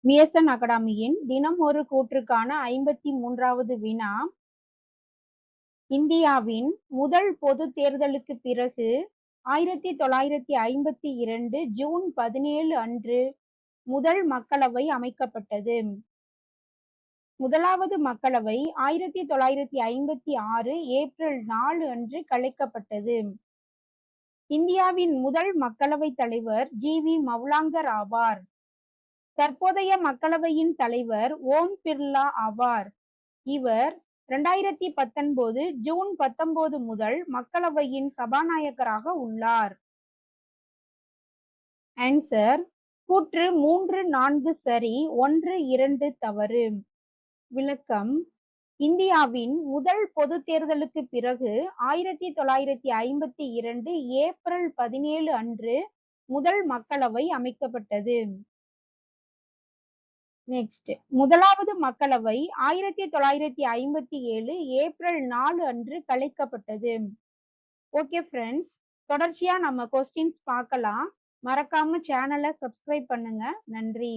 VSN அகாடமியின் தினம் ஒரு கூற்றுக்கான 53வது வினா. இந்தியாவின் முதல் பொது தேர்தலுக்கு பிறகு 1952 ஜூன் 17 அன்று முதல் மக்களவை அமைக்கப்பட்டது. முதலாவது மக்களவை 1956 ஏப்ரல் 4 அன்று கலைக்கப்பட்டது. இந்தியாவின் முதல் மக்களவைத் தலைவர் ஜி.வி. மௌலாங்கர் ஆவார். தற்போதைய மக்களவையின் தலைவர் ஓம் பிர்லா ஆவார். இவர் 2019 ஜூன் 19 முதல் மக்களவையின் சபாநாயகராக உள்ளார். ஆன்சர்: கூற்று 3, 4 சரி, 1, 2 தவறு. விளக்கம்: இந்தியாவின் முதல் பொது தேர்தலுக்கு பிறகு 1952 ஏப்ரல் 17 அன்று முதல் மக்களவை அமைக்கப்பட்டது. நெக்ஸ்ட், முதலாவது மக்களவை 1957 ஏப்ரல் 4 அன்று கலைக்கப்பட்டது. ஓகே ஃப்ரெண்ட்ஸ், தொடர்ச்சியா நம்ம கொஸ்டின்ஸ் பார்க்கலாம். மறக்காம சேனலை சப்ஸ்கிரைப் பண்ணுங்க. நன்றி.